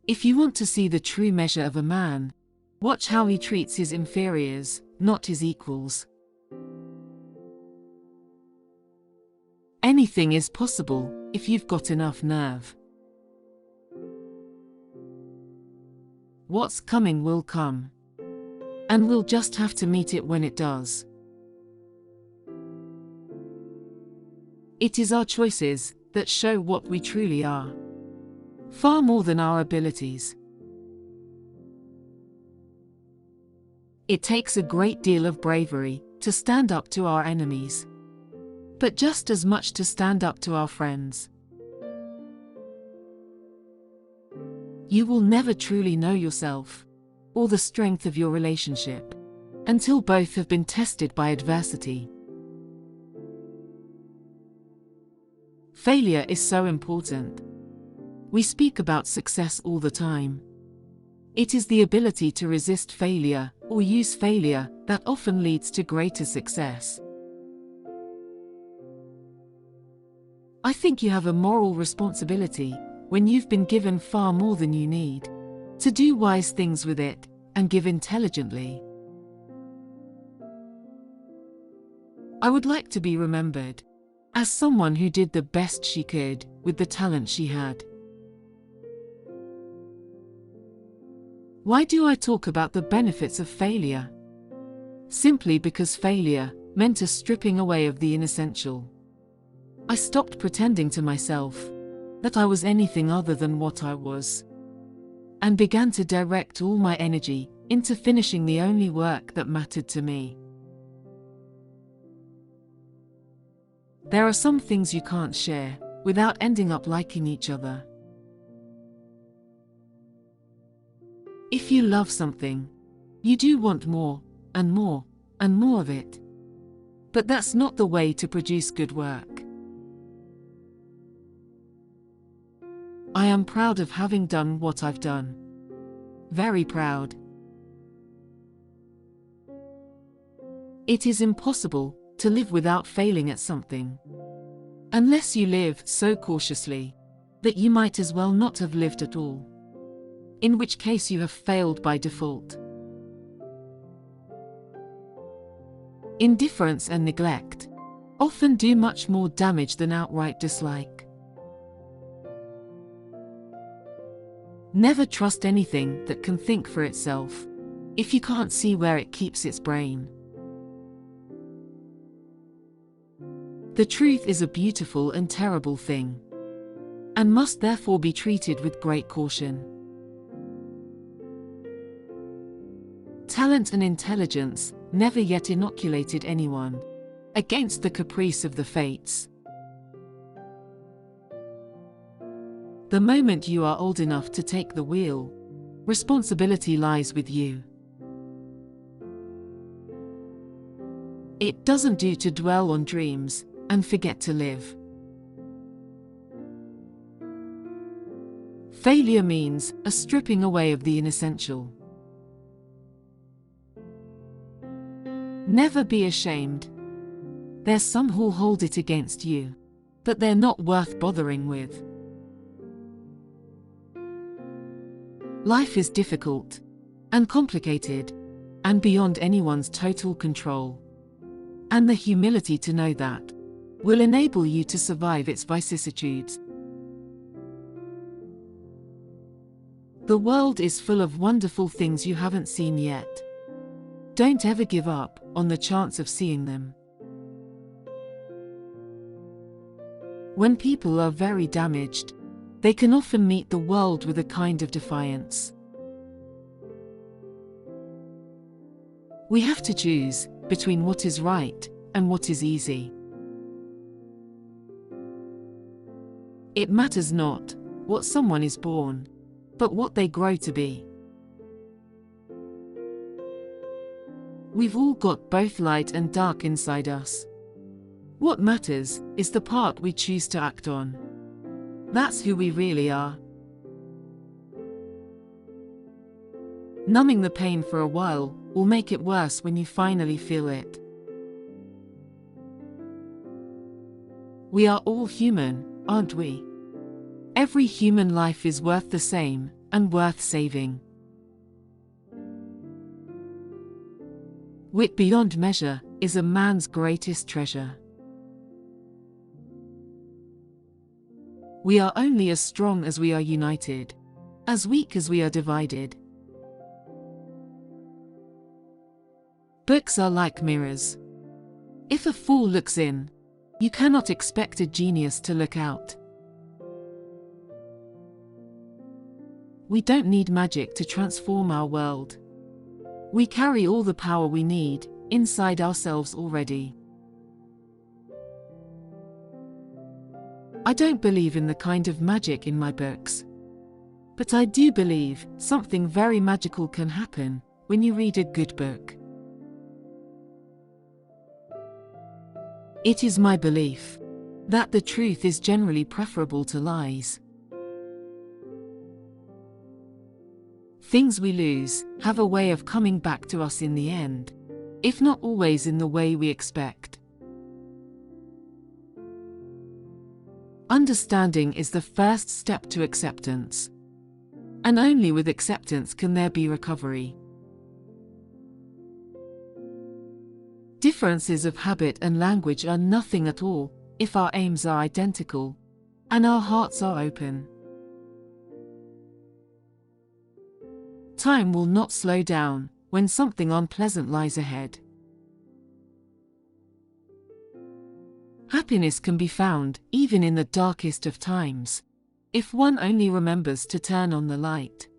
If you want to see the true measure of a man, watch how he treats his inferiors, not his equals. Anything is possible if you've got enough nerve. What's coming will come. And we'll just have to meet it when it does. It is our choices that show what we truly are, far more than our abilities. It takes a great deal of bravery to stand up to our enemies, but just as much to stand up to our friends. You will never truly know yourself, or the strength of your relationship, until both have been tested by adversity. Failure is so important. We speak about success all the time. It is the ability to resist failure or use failure that often leads to greater success. I think you have a moral responsibility, when you've been given far more than you need, to do wise things with it and give intelligently. I would like to be remembered as someone who did the best she could with the talent she had. Why do I talk about the benefits of failure? Simply because failure meant a stripping away of the inessential. I stopped pretending to myself that I was anything other than what I was, and began to direct all my energy into finishing the only work that mattered to me. There are some things you can't share without ending up liking each other. If you love something, you do want more, and more, and more of it. But that's not the way to produce good work. I am proud of having done what I've done. Very proud. It is impossible to live without failing at something, unless you live so cautiously that you might as well not have lived at all, in which case you have failed by default. Indifference and neglect often do much more damage than outright dislike. Never trust anything that can think for itself, if you can't see where it keeps its brain. The truth is a beautiful and terrible thing, and must therefore be treated with great caution. Talent and intelligence never yet inoculated anyone against the caprice of the fates. The moment you are old enough to take the wheel, responsibility lies with you. It doesn't do to dwell on dreams and forget to live. Failure means a stripping away of the inessential. Never be ashamed. There's some who'll hold it against you, but they're not worth bothering with. Life is difficult and complicated and beyond anyone's total control. And the humility to know that will enable you to survive its vicissitudes. The world is full of wonderful things you haven't seen yet. Don't ever give up on the chance of seeing them. When people are very damaged, they can often meet the world with a kind of defiance. We have to choose between what is right and what is easy. It matters not what someone is born, but what they grow to be. We've all got both light and dark inside us. What matters is the part we choose to act on. That's who we really are. Numbing the pain for a while will make it worse when you finally feel it. We are all human, aren't we? Every human life is worth the same and worth saving. Wit beyond measure is a man's greatest treasure. We are only as strong as we are united, as weak as we are divided. Books are like mirrors. If a fool looks in, you cannot expect a genius to look out. We don't need magic to transform our world. We carry all the power we need inside ourselves already. I don't believe in the kind of magic in my books. But I do believe something very magical can happen when you read a good book. It is my belief that the truth is generally preferable to lies. Things we lose have a way of coming back to us in the end, if not always in the way we expect. Understanding is the first step to acceptance. And only with acceptance can there be recovery. Differences of habit and language are nothing at all if our aims are identical and our hearts are open. Time will not slow down when something unpleasant lies ahead. Happiness can be found even in the darkest of times, if one only remembers to turn on the light.